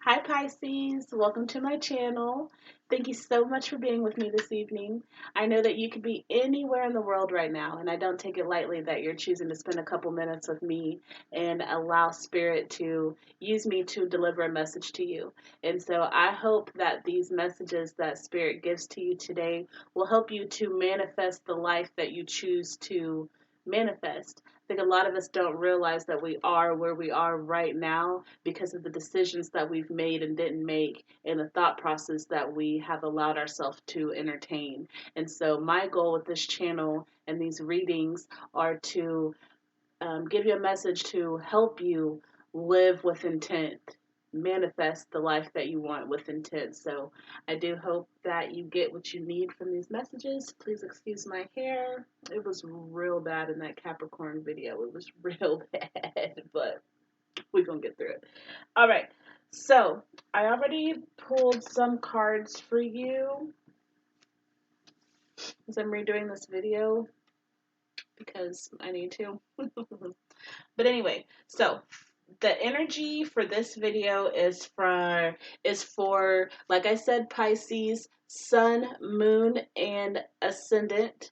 Hi Pisces, welcome to my channel. Thank you so much for being with me this evening. I know that you could be anywhere in the world right now, and I don't take it lightly that you're choosing to spend a couple minutes with me and allow Spirit to use me to deliver a message to you. And so I hope that these messages that Spirit gives to you today will help you to manifest the life that you choose to manifest. I think a lot of us don't realize that we are where we are right now because of the decisions that we've made and didn't make and the thought process that we have allowed ourselves to entertain. And so, my goal with this channel and these readings are to give you a message to help you live with intent, manifest the life that you want with intent. So I do hope that you get what you need from these messages. Please excuse my hair. It was real bad in that Capricorn video. It was real bad, but we're going to get through it. All right. So I already pulled some cards for you as I'm redoing this video because I need to. But anyway, so the energy for this video is for like I said, Pisces, Sun, Moon, and Ascendant,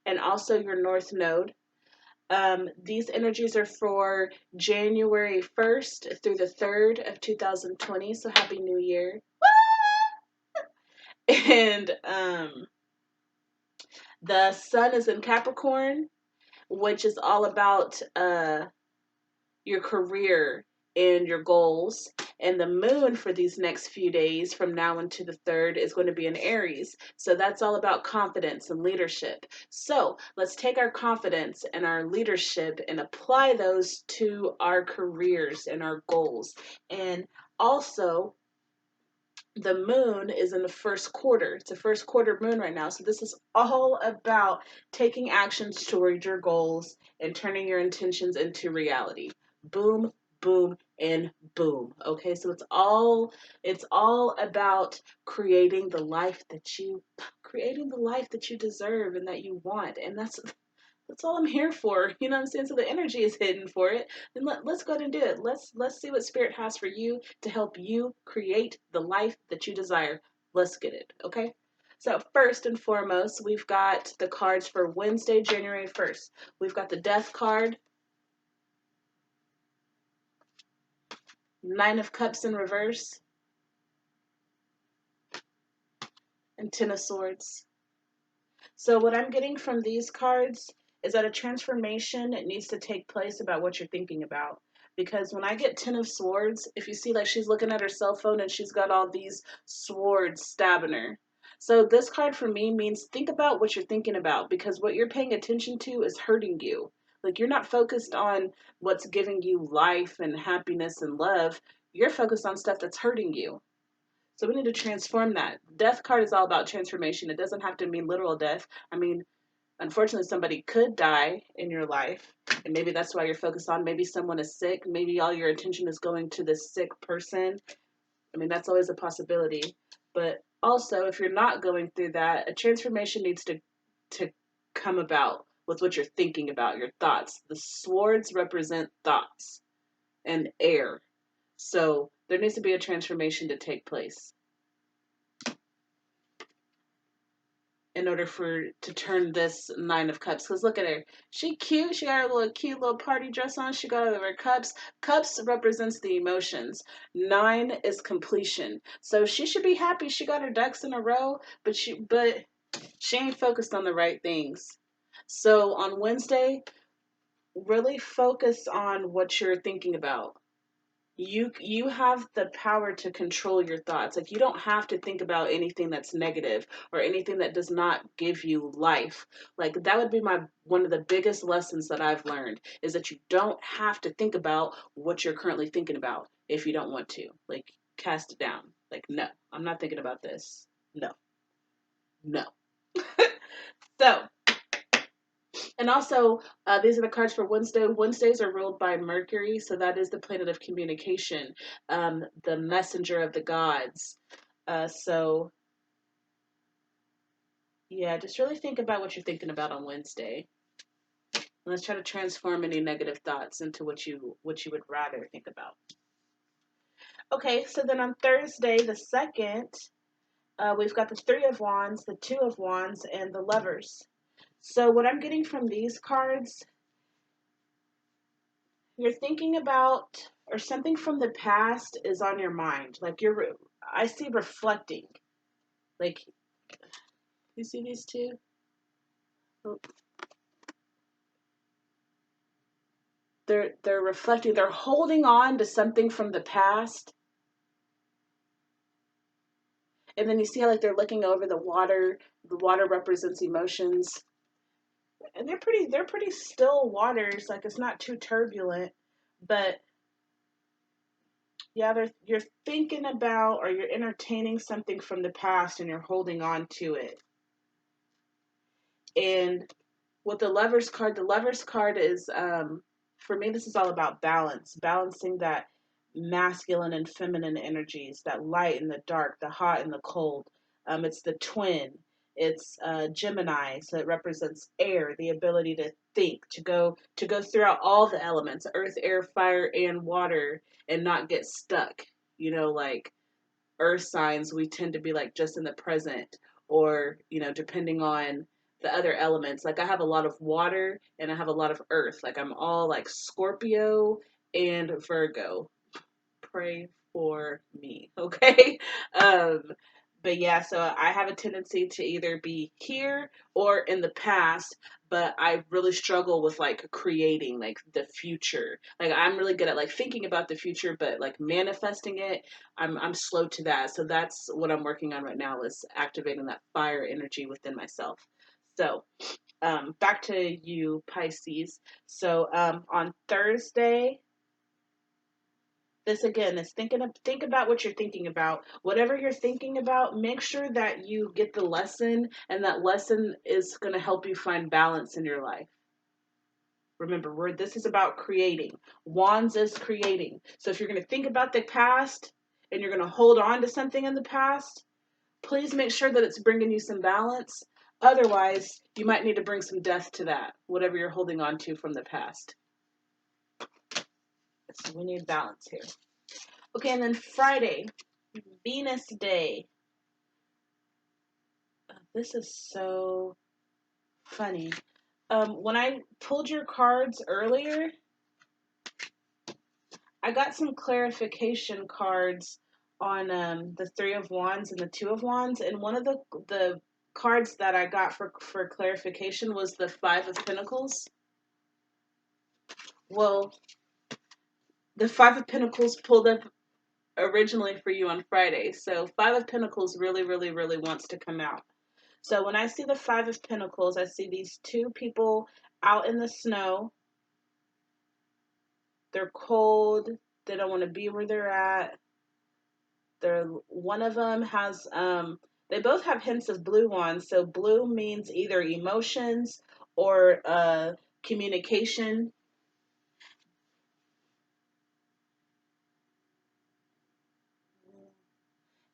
and also your North Node. These energies are for January 1st through the 3rd of 2020. So happy New Year! And the Sun is in Capricorn, which is all about your career and your goals. And the moon for these next few days from now into the 3rd is going to be in Aries. So that's all about confidence and leadership. So let's take our confidence and our leadership and apply those to our careers and our goals. And also, the moon is in the first quarter. It's a first quarter moon right now. So this is all about taking actions toward your goals and turning your intentions into reality. Boom, boom, and boom. Okay, so it's all about creating the life that you deserve and that you want. And that's all I'm here for. You know what I'm saying? So the energy is hidden for it. Then let's go ahead and do it. Let's see what Spirit has for you to help you create the life that you desire. Let's get it, okay? So first and foremost, we've got the cards for Wednesday, January 1st. We've got the Death card, Nine of Cups in reverse, and Ten of Swords. So what I'm getting from these cards is that a transformation needs to take place about what you're thinking about. Because when I get Ten of Swords, if you see, like, she's looking at her cell phone and she's got all these swords stabbing her. So this card for me means think about what you're thinking about, because what you're paying attention to is hurting you. Like, you're not focused on what's giving you life and happiness and love. You're focused on stuff that's hurting you. So we need to transform that. Death card is all about transformation. It doesn't have to mean literal death. I mean, unfortunately, somebody could die in your life, and maybe that's why you're focused on. Maybe someone is sick. Maybe all your attention is going to this sick person. I mean, that's always a possibility. But also, if you're not going through that, a transformation needs to come about with what you're thinking about, your thoughts. The swords represent thoughts and air. So there needs to be a transformation to take place in order to turn this Nine of Cups. Because look at her. She cute. She got her little cute little party dress on. She got her cups. Cups represents the emotions. Nine is completion. So she should be happy. She got her ducks in a row, but she ain't focused on the right things. So on Wednesday, really focus on what you're thinking about. You have the power to control your thoughts. Like, you don't have to think about anything that's negative or anything that does not give you life. Like, that would be one of the biggest lessons that I've learned, is that you don't have to think about what you're currently thinking about if you don't want to. Like, cast it down. Like, no, I'm not thinking about this. No. No. So, and also, these are the cards for Wednesday. Wednesdays are ruled by Mercury, so that is the planet of communication, the messenger of the gods. So, yeah, just really think about what you're thinking about on Wednesday. And let's try to transform any negative thoughts into what you would rather think about. Okay, so then on Thursday, the 2nd, we've got the Three of Wands, the Two of Wands, and the Lovers. So what I'm getting from these cards, you're thinking about, or something from the past is on your mind. Like I see reflecting. Like, you see these two? Oh, they're reflecting. They're holding on to something from the past. And then you see how like they're looking over the water. The water represents emotions. And they're pretty still waters. Like it's not too turbulent, but yeah, you're thinking about or you're entertaining something from the past and you're holding on to it. And with the Lovers card is for me this is all about balance, balancing that masculine and feminine energies, that light and the dark, the hot and the cold. It's the twin. It's Gemini, so it represents air, the ability to think, to go throughout all the elements, earth, air, fire, and water, and not get stuck. Like earth signs, we tend to be like just in the present, or depending on the other elements. Like I have a lot of water and I have a lot of earth. Like I'm all like Scorpio and Virgo. Pray for me, okay? um but yeah, so I have a tendency to either be here or in the past, but I really struggle with like creating like the future. Like I'm really good at like thinking about the future, but like manifesting it, I'm slow to that. So that's what I'm working on right now, is activating that fire energy within myself. So back to you, Pisces. So on Thursday, this again is think about what you're thinking about. Whatever you're thinking about, make sure that you get the lesson, and that lesson is going to help you find balance in your life. Remember, this is about creating. Wands is creating. So if you're going to think about the past and you're going to hold on to something in the past, please make sure that it's bringing you some balance. Otherwise, you might need to bring some death to that, whatever you're holding on to from the past. So we need balance here. Okay, and then Friday, Venus Day. This is so funny. When I pulled your cards earlier, I got some clarification cards on the Three of Wands and the Two of Wands, and one of the cards that I got for clarification was the Five of Pentacles. Well, the Five of Pentacles pulled up originally for you on Friday, so Five of Pentacles really, really, really wants to come out. So when I see the Five of Pentacles, I see these two people out in the snow. They're cold. They don't want to be where they're at. One of them has they both have hints of blue on. So blue means either emotions or communication.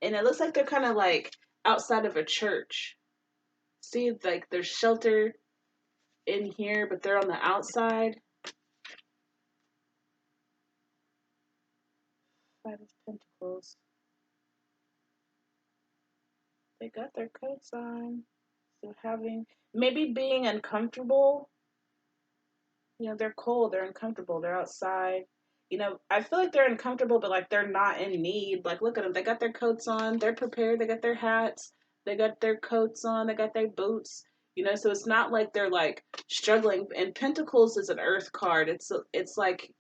And it looks like they're kind of like outside of a church. See, like there's shelter in here, but they're on the outside. Five of Pentacles. They got their coats on. So maybe being uncomfortable. They're cold, they're uncomfortable, they're outside. I feel like they're uncomfortable, but like they're not in need. Like, look at them. They got their coats on, they're prepared, they got their hats, they got their coats on, they got their boots. So it's not like they're like struggling. And Pentacles is an earth card. It's like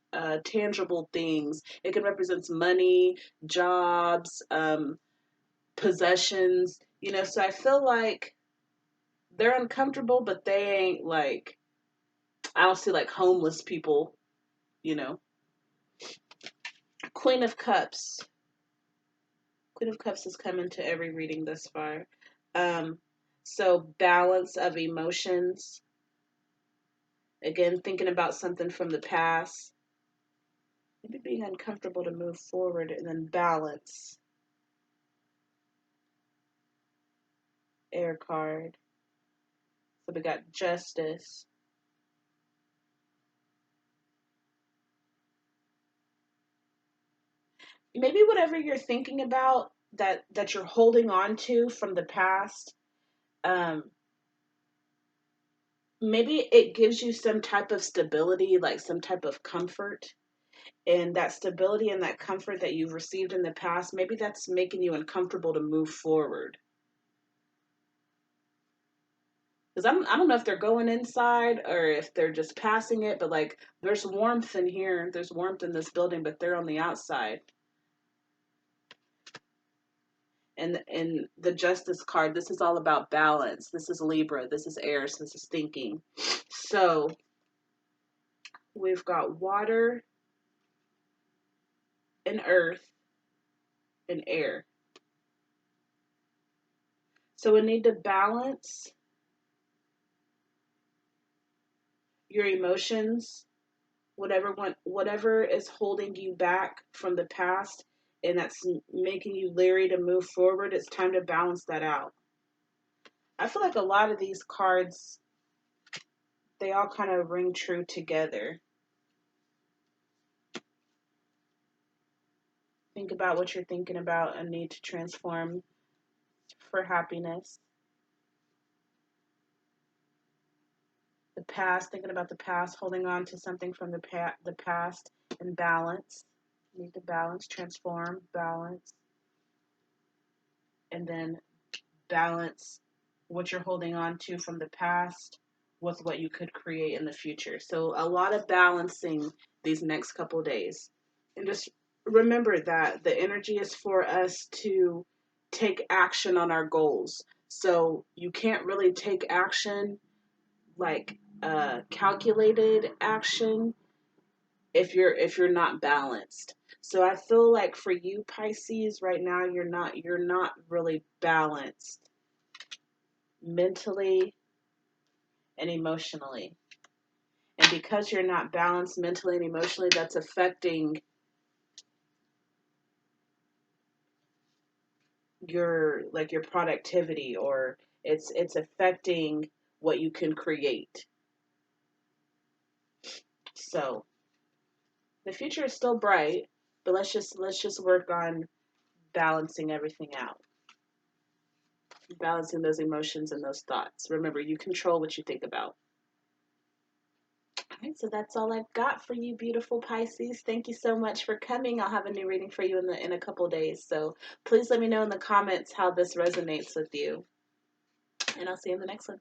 tangible things. It can represent money, jobs, possessions. So I feel like they're uncomfortable, but they ain't like, I don't see like homeless people, you know. Queen of Cups. Queen of Cups has come into every reading thus far. Um, so balance of emotions. Again, thinking about something from the past. Maybe being uncomfortable to move forward, and then balance. Air card. So we got justice. maybe whatever you're thinking about that you're holding on to from the past, um, maybe it gives you some type of stability, like some type of comfort. And that stability and that comfort that you've received in the past, maybe that's making you uncomfortable to move forward. Because I don't know if they're going inside or if they're just passing it, but like there's warmth in here. There's warmth in this building, but they're on the outside. And in the Justice card, this is all about balance. This is Libra. This is air. So this is thinking. So we've got water and earth and air. So we need to balance your emotions, whatever is holding you back from the past and that's making you leery to move forward. It's time to balance that out. I feel like a lot of these cards, they all kind of ring true together. Think about what you're thinking about and need to transform for happiness. The past, thinking about the past, holding on to something from the past, and balance. You need to balance, transform, balance, and then balance what you're holding on to from the past with what you could create in the future. So a lot of balancing these next couple of days. And just remember that the energy is for us to take action on our goals. So you can't really take action like calculated action if you're not balanced. So I feel like for you Pisces right now you're not really balanced mentally and emotionally. And because you're not balanced mentally and emotionally, that's affecting your productivity, or it's affecting what you can create. So the future is still bright, but let's just work on balancing everything out. Balancing those emotions and those thoughts. Remember, you control what you think about. All right, so that's all I've got for you, beautiful Pisces. Thank you so much for coming. I'll have a new reading for you in a couple days. So please let me know in the comments how this resonates with you. And I'll see you in the next one.